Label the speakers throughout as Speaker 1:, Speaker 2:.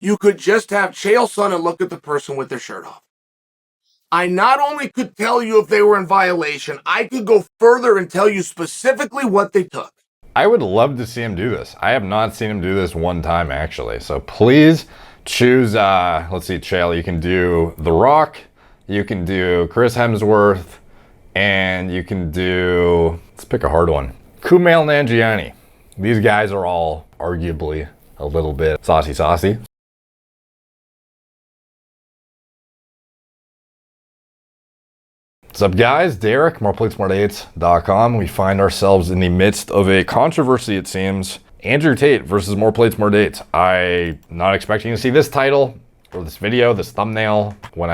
Speaker 1: You could just have Chael Sonnen look at the person with their shirt off. I not only could tell you if they were in violation, I could go further and tell you specifically what they took.
Speaker 2: I would love to see him do this. I have not seen him do this one time, actually. So please choose, let's see, Chael, you can do The Rock, you can do Chris Hemsworth, and you can do, let's pick a hard one, Kumail Nanjiani. These guys are all arguably a little bit saucy. What's up, guys? Derek, MorePlatesMoreDates.com. We find ourselves in the midst of a controversy, it seems. Andrew Tate versus More Plates, More Dates. I'm not expecting to see this title or this video, this thumbnail when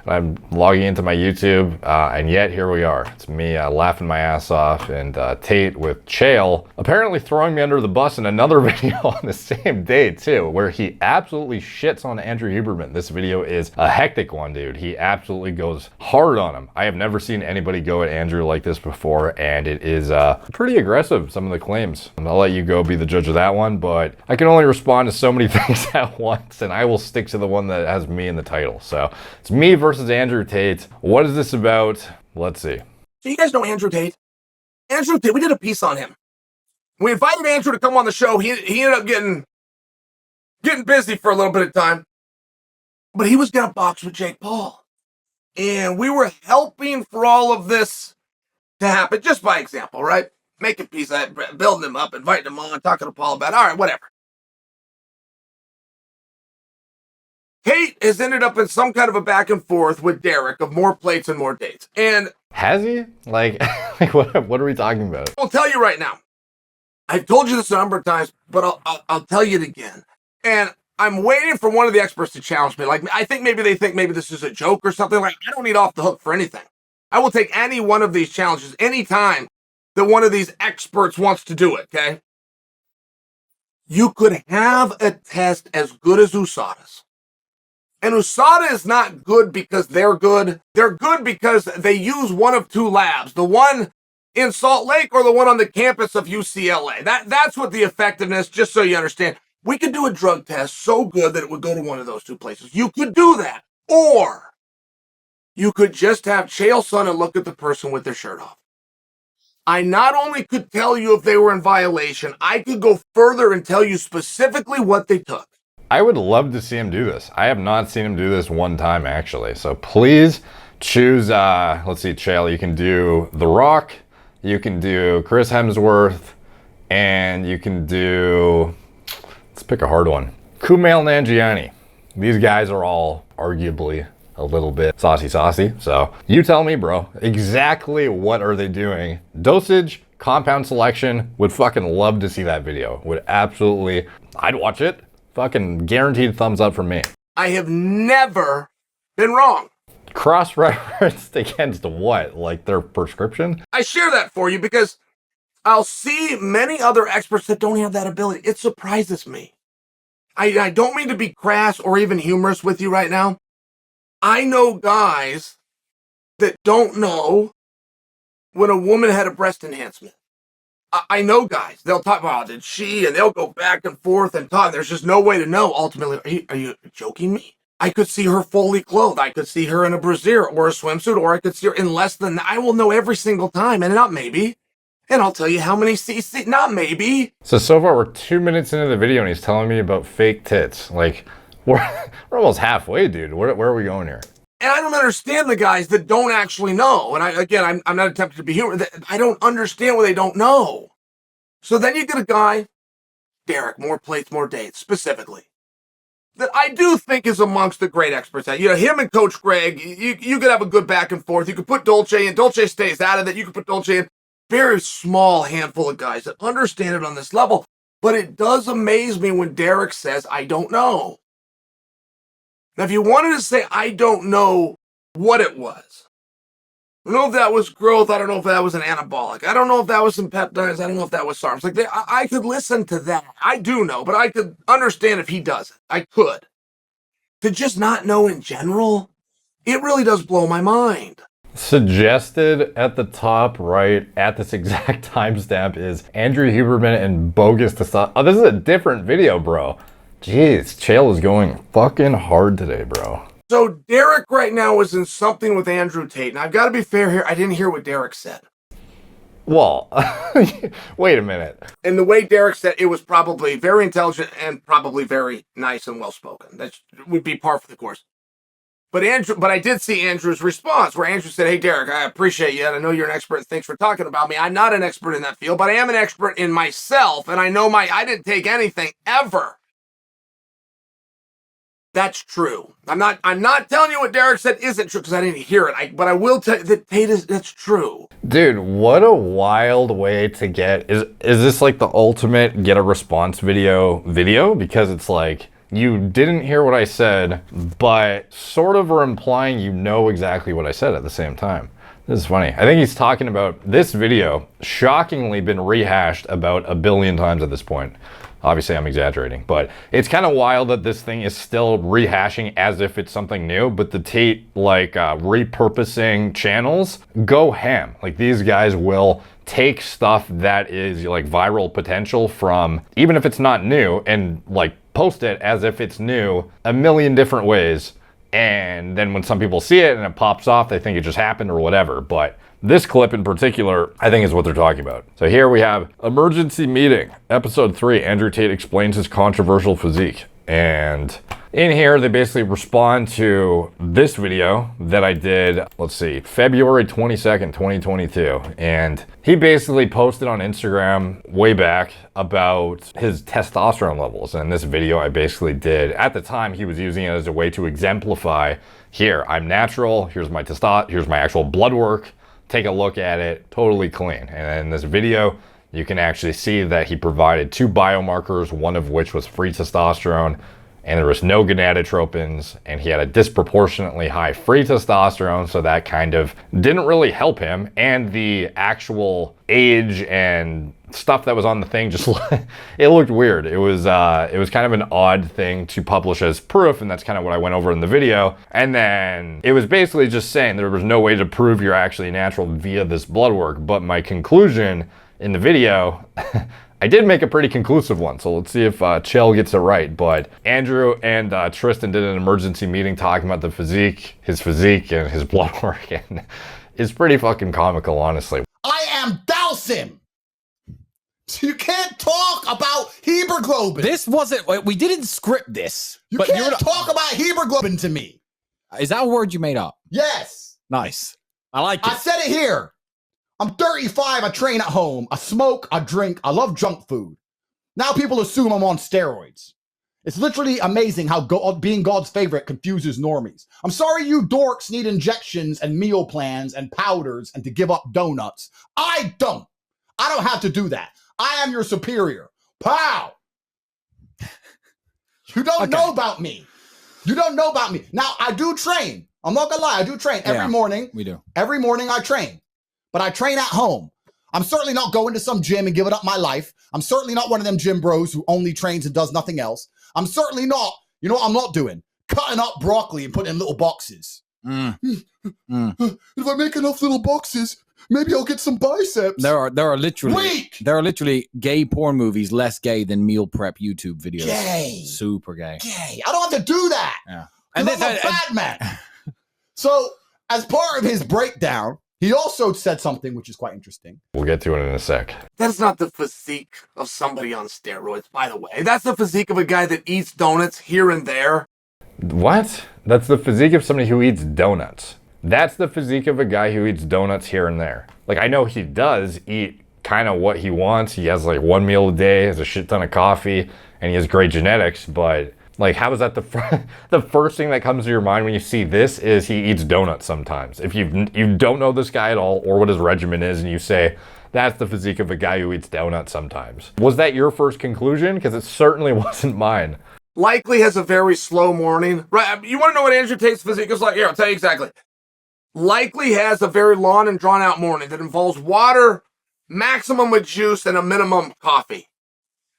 Speaker 2: I'm logging into my YouTube, and yet here we are. It's me laughing my ass off, and Tate with Chael apparently throwing me under the bus in another video on the same day too, where he absolutely shits on Andrew Huberman. This video is a hectic one, dude. He absolutely goes hard on him. I have never seen anybody go at Andrew like this before, and it is pretty aggressive, some of the claims. I'll let you go be the judge of that one, but I can only respond to so many things at once, and I will stick to the one that has me in the title. So it's me versus Andrew Tate. What is this about? Let's see.
Speaker 1: So you guys know Andrew Tate? Andrew Tate, we did a piece on him. We invited Andrew to come on the show. He ended up getting busy for a little bit of time. But he was going to box with Jake Paul. And we were helping for all of this to happen, just by example, right? Making peace, building him up, inviting him on, talking to Paul about it. All right, whatever. Tate has ended up in some kind of a back and forth with Derek of More Plates and More Dates. And
Speaker 2: has he? Like what are we talking about?
Speaker 1: I'll tell you right now. I've told you this a number of times, but I'll tell you it again. And I'm waiting for one of the experts to challenge me. Like, I think maybe they think maybe this is a joke or something. Like, I don't need off the hook for anything. I will take any one of these challenges anytime that one of these experts wants to do it, okay? You could have a test as good as USADA's. And USADA is not good because they're good. They're good because they use one of two labs, the one in Salt Lake or the one on the campus of UCLA. That's what the effectiveness, just so you understand. We could do a drug test so good that it would go to one of those two places. You could do that. Or you could just have Chael Sonnen look at the person with their shirt off. I not only could tell you if they were in violation, I could go further and tell you specifically what they took.
Speaker 2: I would love to see him do this. I have not seen him do this one time, actually. So please choose, let's see, Chael, you can do The Rock, you can do Chris Hemsworth, and you can do, let's pick a hard one, Kumail Nanjiani. These guys are all arguably a little bit saucy. So you tell me, bro, exactly what are they doing? Dosage, compound selection, would fucking love to see that video. Would absolutely, I'd watch it. Fucking guaranteed thumbs up from me.
Speaker 1: I have never been wrong.
Speaker 2: Cross-referenced against what? Like their prescription?
Speaker 1: I share that for you because I'll see many other experts that don't have that ability. It surprises me. I don't mean to be crass or even humorous with you right now. I know guys that don't know when a woman had a breast enhancement. I know guys, they'll talk about, did she, and they'll go back and forth and talk. There's just no way to know. Ultimately, are you joking me? I could see her fully clothed. I could see her in a brassiere or a swimsuit, or I could see her in less than, I will know every single time, and not maybe. And I'll tell you how many cc, not maybe.
Speaker 2: So far we're 2 minutes into the video and he's telling me about fake tits. Like, we're almost halfway, dude. Where are we going here?
Speaker 1: And I don't understand the guys that don't actually know. And I'm not attempting to be humorous. I don't understand what they don't know. So then you get a guy, Derek, More Plates, More Dates, specifically, that I do think is amongst the great experts. Him and Coach Greg, you could have a good back and forth. You could put Dolce in. Dolce stays out of it. You could put Dolce in. Very small handful of guys that understand it on this level. But it does amaze me when Derek says, I don't know. Now, if you wanted to say, I don't know what it was, I don't know if that was growth. I don't know if that was an anabolic. I don't know if that was some peptides. I don't know if that was SARMs. Like, I could listen to that. I do know, but I could understand if he doesn't. I could. To just not know in general, it really does blow my mind.
Speaker 2: Suggested at the top right at this exact timestamp is Andrew Huberman and bogus to stop. Oh, this is a different video, bro. Jeez, Chael is going fucking hard today, bro.
Speaker 1: So Derek right now is in something with Andrew Tate. And I've got to be fair here. I didn't hear what Derek said.
Speaker 2: Well, wait a minute.
Speaker 1: And the way Derek said it was probably very intelligent and probably very nice and well spoken. That would be par for the course. But I did see Andrew's response where Andrew said, "Hey Derek, I appreciate you, and I know you're an expert, and thanks for talking about me. I'm not an expert in that field, but I am an expert in myself, and I know I didn't take anything ever." That's true. I'm not telling you what Derek said isn't true because I didn't hear it. But I will tell you that that's true.
Speaker 2: Dude, what a wild way to get is this like the ultimate get a response video? Because it's like you didn't hear what I said, but sort of are implying you know exactly what I said at the same time. This is funny. I think he's talking about this video, shockingly been rehashed about 1 billion times at this point. Obviously, I'm exaggerating, but it's kind of wild that this thing is still rehashing as if it's something new, but the Tate, repurposing channels go ham. Like, these guys will take stuff that is, like, viral potential from, even if it's not new, and, like, post it as if it's new 1 million different ways. And then when some people see it and it pops off, they think it just happened or whatever. But this clip in particular, I think is what they're talking about. So here we have emergency meeting, episode 3. Andrew Tate explains his controversial physique. And in here, they basically respond to this video that I did, let's see, February 22nd, 2022. And he basically posted on Instagram way back about his testosterone levels. And this video I basically did, at the time, he was using it as a way to exemplify, here, I'm natural, here's my here's my actual blood work, take a look at it, totally clean. And in this video, you can actually see that he provided 2 biomarkers, one of which was free testosterone, and there was no gonadotropins, and he had a disproportionately high free testosterone, so that kind of didn't really help him. And the actual age and stuff that was on the thing just it looked weird. It was kind of an odd thing to publish as proof, and that's kind of what I went over in the video. And then it was basically just saying there was no way to prove you're actually natural via this blood work. But my conclusion in the video, I did make a pretty conclusive one, so let's see if Chael gets it right. But Andrew and Tristan did an emergency meeting talking about his physique and his blood work, and it's pretty fucking comical, honestly.
Speaker 3: I am Dowsim. You can't talk about hemoglobin.
Speaker 4: This wasn't, we didn't script this.
Speaker 3: You can't talk about hemoglobin to me.
Speaker 4: Is that a word you made up?
Speaker 3: Yes.
Speaker 4: Nice. I like it.
Speaker 3: I said it here. I'm 35, I train at home, I smoke, I drink, I love junk food. Now people assume I'm on steroids. It's literally amazing how being God's favorite confuses normies. I'm sorry you dorks need injections and meal plans and powders and to give up donuts. I don't. I don't have to do that. I am your superior. Pow! You don't know about me. You don't know about me. Now, I do train. I'm not gonna lie, I do train every morning.
Speaker 4: We do.
Speaker 3: Every morning I train. But I train at home. I'm certainly not going to some gym and giving up my life. I'm certainly not one of them gym bros who only trains and does nothing else. I'm certainly not, you know what I'm not doing? Cutting up broccoli and putting in little boxes. If I make enough little boxes, maybe I'll get some biceps.
Speaker 4: There are literally gay porn movies less gay than meal prep YouTube videos.
Speaker 3: Gay.
Speaker 4: Super gay.
Speaker 3: Gay. I don't have to do that.
Speaker 4: Yeah.
Speaker 3: And I'm a bad man. So, as part of his breakdown, he also said something which is quite interesting.
Speaker 2: We'll get to it in a sec.
Speaker 1: That's not the physique of somebody on steroids, by the way. That's the physique of a guy that eats donuts here and there.
Speaker 2: What? That's the physique of somebody who eats donuts. That's the physique of a guy who eats donuts here and there. Like, I know he does eat kind of what he wants. He has like 1 meal a day, has a shit ton of coffee, and he has great genetics, but like, how is that the first thing that comes to your mind when you see this is he eats donuts sometimes? If you don't know this guy at all or what his regimen is, and you say, that's the physique of a guy who eats donuts sometimes. Was that your first conclusion? Because it certainly wasn't mine.
Speaker 1: Likely has a very slow morning. Right? You want to know what Andrew Tate's physique is like? Here, I'll tell you exactly. Likely has a very long and drawn out morning that involves water, maximum of juice, and a minimum coffee.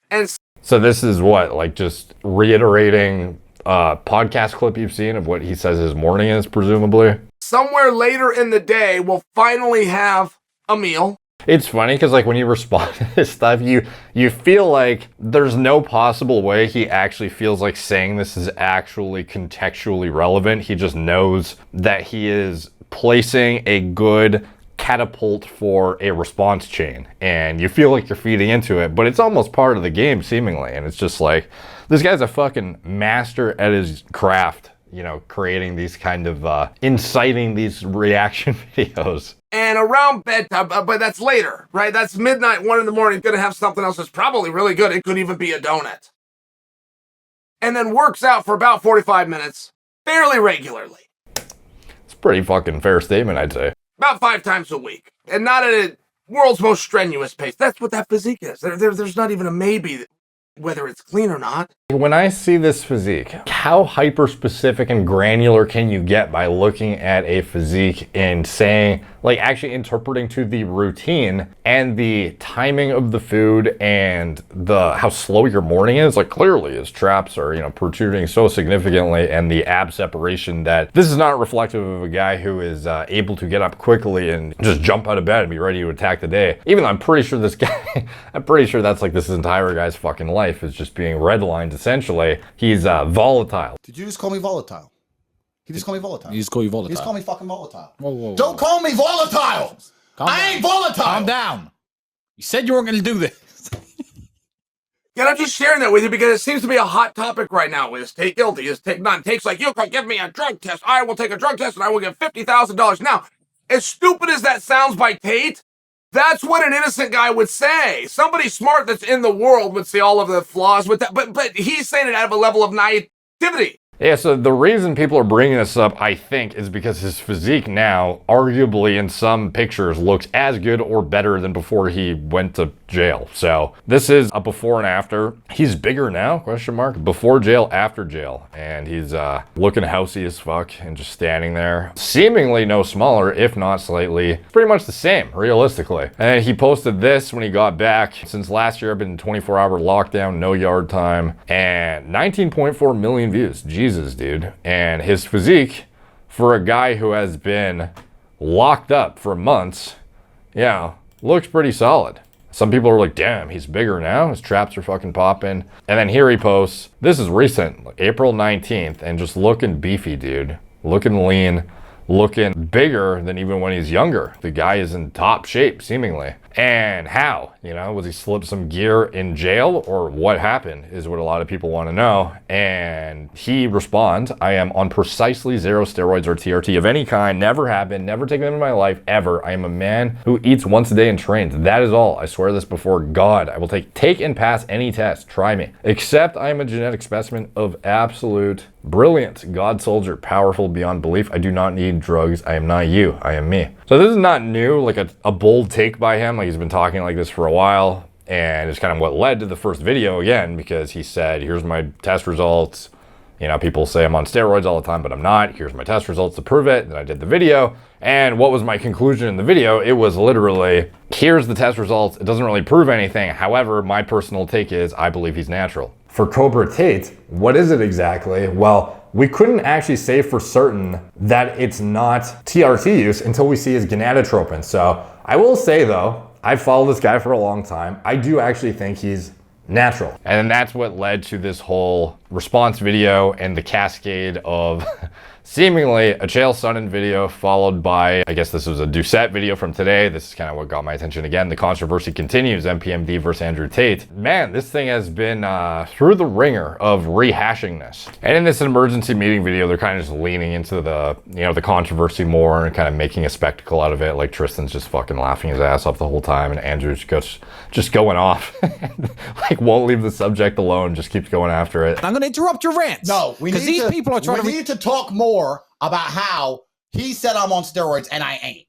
Speaker 1: And
Speaker 2: so this is what, like, just reiterating a podcast clip you've seen of what he says his morning is, presumably?
Speaker 1: Somewhere later in the day, we'll finally have a meal.
Speaker 2: It's funny because like when you respond to this stuff, you feel like there's no possible way he actually feels like saying this is actually contextually relevant. He just knows that he is placing a good catapult for a response chain, and you feel like you're feeding into it, but it's almost part of the game seemingly. And it's just like, this guy's a fucking master at his craft, you know, creating these kind of inciting these reaction videos.
Speaker 1: And around bedtime, but that's later, right? That's midnight, 1 in the morning, gonna have something else that's probably really good. It could even be a donut. And then works out for about 45 minutes, fairly regularly.
Speaker 2: It's a pretty fucking fair statement, I'd say.
Speaker 1: About 5 times a week. And not at a world's most strenuous pace. That's what that physique is. There's not even a maybe whether it's clean or not.
Speaker 2: When I see this physique, how hyper-specific and granular can you get by looking at a physique and saying, like actually interpreting to the routine and the timing of the food and the how slow your morning is? Like clearly his traps are, you know, protruding so significantly, and the ab separation, that this is not reflective of a guy who is able to get up quickly and just jump out of bed and be ready to attack the day. Even though I'm pretty sure this guy, I'm pretty sure that's like this entire guy's fucking life is just being redlined. Essentially, he's volatile.
Speaker 3: Did you just call me volatile? He just called me volatile.
Speaker 4: He just called you volatile.
Speaker 3: He just called me fucking volatile.
Speaker 4: Whoa, whoa, whoa.
Speaker 3: Don't call me volatile. I ain't volatile.
Speaker 4: Calm down. You said you weren't going to do this.
Speaker 1: And I'm just sharing that with you because it seems to be a hot topic right now. Is Tate guilty? Is Tate not? Tate's like, you can give me a drug test. I will take a drug test and I will get $50,000. Now, as stupid as that sounds by Tate, that's what an innocent guy would say. Somebody smart that's in the world would see all of the flaws with that. But he's saying it out of a level of naivety.
Speaker 2: Yeah, so the reason people are bringing this up, I think, is because his physique now, arguably in some pictures, looks as good or better than before he went to jail. So this is a before and after. He's bigger now, question mark, before jail, after jail. And he's looking housey as fuck and just standing there. Seemingly no smaller, if not slightly. Pretty much the same, realistically. And he posted this when he got back. Since last year, I've been in 24-hour lockdown, no yard time, and 19.4 million views. Jesus, dude. And his physique, for a guy who has been locked up for months, yeah, looks pretty solid. Some people are like, damn, he's bigger now. His traps are fucking popping. And then here he posts, this is recent, like April 19th, and just looking beefy, dude. Looking lean, looking bigger than even when he's younger. The guy is in top shape, seemingly. And how? You know, was he slipped some gear in jail, or what happened is what a lot of people want to know. And he responds, I am on precisely 0 steroids or TRT of any kind, never have been, never taken them in my life, ever. I am a man who eats once a day and trains. That is all. I swear this before God. I will take and pass any test. Try me. Except I am a genetic specimen of absolute brilliance. God soldier, powerful beyond belief. I do not need drugs. I am not you. I am me. So this is not new, like a bold take by him. Like he's been talking like this for a while, and it's kind of what led to the first video again, because he said, here's my test results. You know, people say I'm on steroids all the time, but I'm not. Here's my test results to prove it. Then I did the video. And what was my conclusion in the video? It was literally, here's the test results. It doesn't really prove anything. However, my personal take is I believe he's natural. For Cobra Tate, what is it exactly? Well, we couldn't actually say for certain that it's not TRT use until we see his gonadotropin. So I will say though, I've followed this guy for a long time. I do actually think he's natural. And that's what led to this whole response video and the cascade of seemingly a Chael Sonnen video followed by, I guess this was a Doucette video from today. This is kind of what got my attention again. The controversy continues, MPMD versus Andrew Tate. Man, this thing has been through the ringer of rehashing this. And in this emergency meeting video, they're kind of just leaning into the, you know, the controversy more and kind of making a spectacle out of it. Like Tristan's just fucking laughing his ass off the whole time, and Andrew's just going off. Like won't leave the subject alone, just keeps going after it.
Speaker 4: I'm going to interrupt your rants.
Speaker 3: No,
Speaker 4: because these people are trying
Speaker 3: we need to talk more about how he said I'm on steroids and I ain't.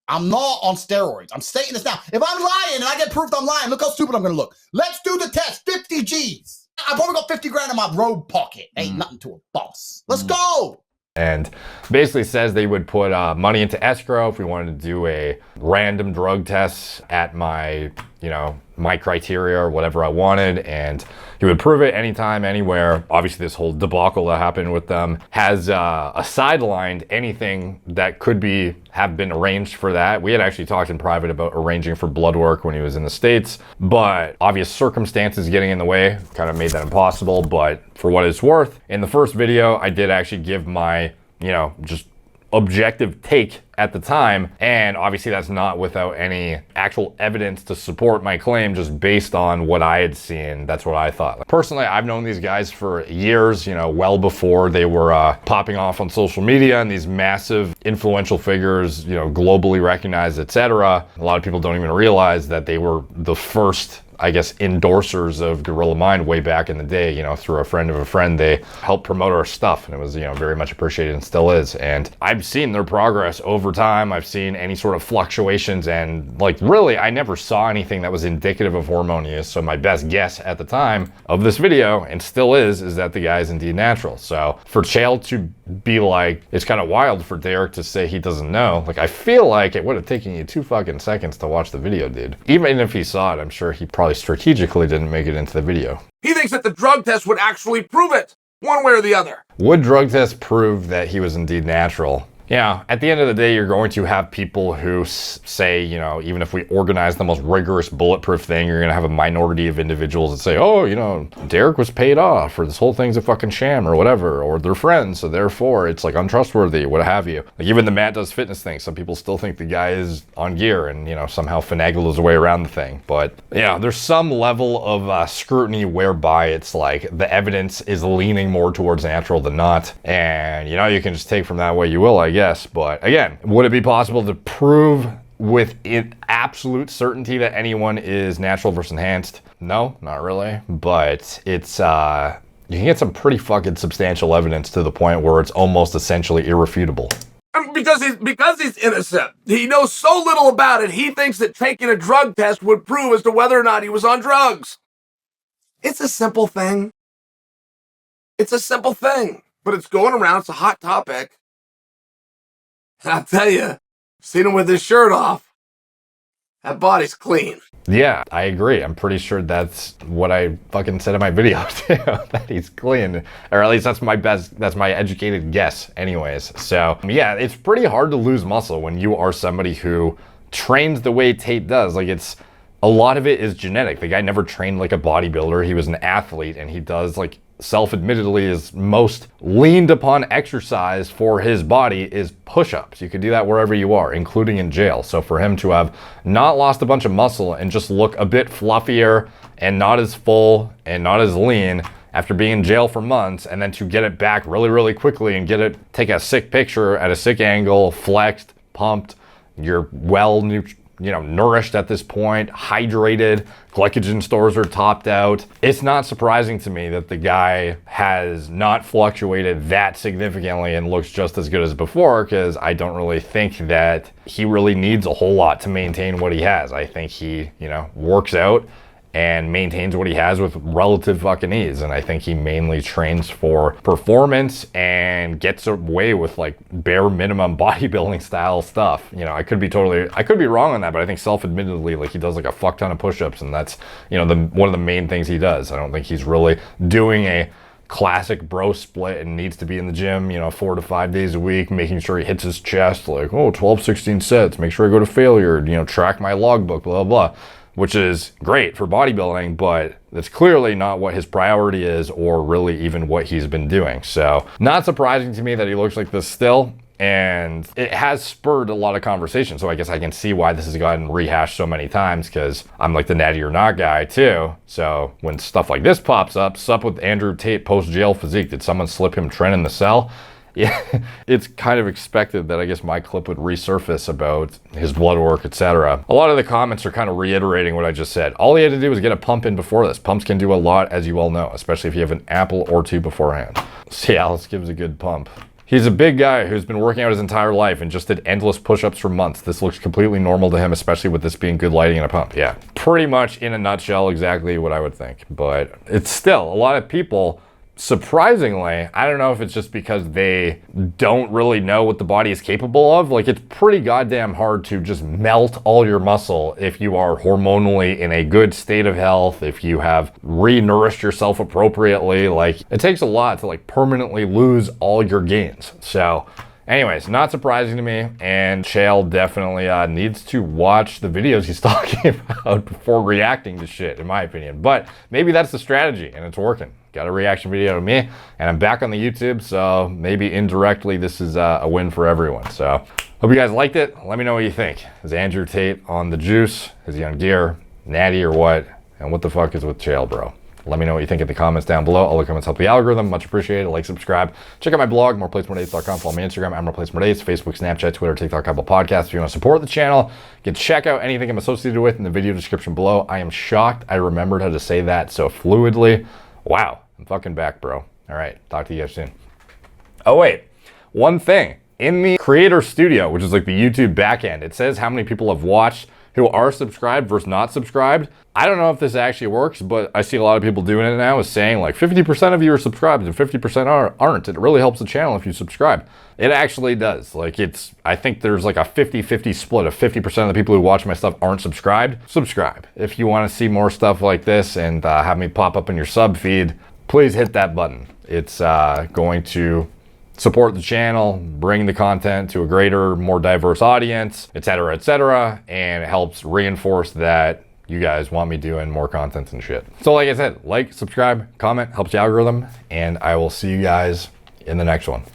Speaker 3: I'm not on steroids. I'm stating this now. If I'm lying and I get proof I'm lying, look how stupid I'm gonna look. Let's do the test. 50 G's. I've only got 50 grand in my robe pocket. Ain't nothing to a boss. Let's go.
Speaker 2: And basically says they would put money into escrow if we wanted to do a random drug tests at my, you know, my criteria or whatever I wanted, and he would prove it anytime, anywhere. Obviously, this whole debacle that happened with them has sidelined anything that could have been arranged for that. We had actually talked in private about arranging for blood work when he was in the States, but obvious circumstances getting in the way kind of made that impossible. But for what it's worth, in the first video, I did actually give my, you know, just objective take at the time, and obviously that's not without any actual evidence to support my claim, just based on what I had seen. That's what I thought. Like, personally, I've known these guys for years, you know, well before they were popping off on social media and these massive influential figures, you know, globally recognized, etc. A lot of people don't even realize that they were the first, I guess, endorsers of Gorilla Mind way back in the day. You know, through a friend of a friend, they helped promote our stuff, and it was, you know, very much appreciated and still is. And I've seen their progress over time. I've seen any sort of fluctuations, and like, really, I never saw anything that was indicative of hormone use. So my best guess at the time of this video, and still is that the guy is indeed natural. So for Chael to be like, it's kind of wild for Derek to say he doesn't know. Like, I feel like it would have taken you 2 fucking seconds to watch the video, dude. Even if he saw it, I'm sure he probably strategically didn't make it into the video.
Speaker 1: He thinks that the drug test would actually prove it, one way or the other.
Speaker 2: Would drug tests prove that he was indeed natural? Yeah, at the end of the day, you're going to have people who say, you know, even if we organize the most rigorous bulletproof thing, you're going to have a minority of individuals that say, oh, you know, Derek was paid off, or this whole thing's a fucking sham, or whatever, or they're friends, so therefore it's like untrustworthy, what have you. Like, even the Matt Does Fitness thing, some people still think the guy is on gear and, you know, somehow finagle his way around the thing. But yeah, there's some level of scrutiny whereby it's like the evidence is leaning more towards natural than not. And, you know, you can just take from that what you will, I guess. But again, would it be possible to prove with absolute certainty that anyone is natural versus enhanced? No, not really. But it's you can get some pretty fucking substantial evidence to the point where it's almost essentially irrefutable.
Speaker 1: Because he's innocent. He knows so little about it, he thinks that taking a drug test would prove as to whether or not he was on drugs. It's a simple thing. It's a simple thing, but it's going around. It's a hot topic. And I'll tell you, seen him with his shirt off. That body's clean.
Speaker 2: Yeah, I agree. I'm pretty sure that's what I fucking said in my video too, that he's clean. Or at least that's my educated guess anyways. So yeah, it's pretty hard to lose muscle when you are somebody who trains the way Tate does. Like, it's, a lot of it is genetic. The guy never trained like a bodybuilder. He was an athlete, and he does, like, self-admittedly his most leaned upon exercise for his body is push-ups. You could do that wherever you are, including in jail. So for him to have not lost a bunch of muscle and just look a bit fluffier and not as full and not as lean after being in jail for months, and then to get it back really, really quickly and take a sick picture at a sick angle, flexed, pumped, you're nourished at this point, hydrated, glycogen stores are topped out. It's not surprising to me that the guy has not fluctuated that significantly and looks just as good as before, because I don't really think that he really needs a whole lot to maintain what he has. I think he, works out and maintains what he has with relative fucking ease. And I think he mainly trains for performance and gets away with like bare minimum bodybuilding style stuff. I could be wrong on that, but I think self-admittedly, like, he does like a fuck ton of push-ups, and that's, one of the main things he does. I don't think he's really doing a classic bro split and needs to be in the gym, 4 to 5 days a week, making sure he hits his chest, like, 12, 16 sets, make sure I go to failure, track my logbook, blah, blah, blah. Which is great for bodybuilding, but that's clearly not what his priority is, or really even what he's been doing. So not surprising to me that he looks like this still, and it has spurred a lot of conversation. So I guess I can see why this has gotten rehashed so many times, because I'm like the natty or not guy too. So when stuff like this pops up, sup with Andrew Tate post-jail physique, did someone slip him Tren in the cell? Yeah, it's kind of expected that I guess my clip would resurface about his blood work, etc. A lot of the comments are kind of reiterating what I just said. All he had to do was get a pump in before this. Pumps can do a lot, as you all know, especially if you have an apple or two beforehand. See, Alice gives a good pump. He's a big guy who's been working out his entire life and just did endless push-ups for months. This looks completely normal to him, especially with this being good lighting and a pump. Yeah, pretty much in a nutshell, exactly what I would think. But it's still, a lot of people surprisingly, I don't know if it's just because they don't really know what the body is capable of. Like, it's pretty goddamn hard to just melt all your muscle if you are hormonally in a good state of health, if you have re-nourished yourself appropriately. Like, it takes a lot to like permanently lose all your gains. So anyways, not surprising to me, and Chael definitely needs to watch the videos he's talking about before reacting to shit, in my opinion. But maybe that's the strategy, and it's working. Got a reaction video to me, and I'm back on the YouTube, so maybe indirectly this is a win for everyone. So hope you guys liked it. Let me know what you think. Is Andrew Tate on the juice? Is he on gear? Natty or what? And what the fuck is with Chael, bro? Let me know what you think in the comments down below. All the comments help the algorithm. Much appreciated. Like, subscribe. Check out my blog, MorePlatesMoreDates.com. Follow me on Instagram, I'm MorePlatesMoreDates. Facebook, Snapchat, Twitter, TikTok, Apple Podcasts. If you want to support the channel, you can check out anything I'm associated with in the video description below. I am shocked I remembered how to say that so fluidly. Wow, I'm fucking back, bro. All right, talk to you guys soon. Oh, wait. One thing. In the Creator Studio, which is like the YouTube backend, it says how many people have watched who are subscribed versus not subscribed. I don't know if this actually works, but I see a lot of people doing it now, is saying like 50% of you are subscribed and 50% aren't. It really helps the channel if you subscribe. It actually does. Like, I think there's like a 50-50 split of 50% of the people who watch my stuff aren't subscribed. Subscribe. If you want to see more stuff like this and have me pop up in your sub feed, please hit that button. It's going to support the channel, bring the content to a greater, more diverse audience, etc., and it helps reinforce that you guys want me doing more content and shit. So like I said, like, subscribe, comment, helps the algorithm, and I will see you guys in the next one.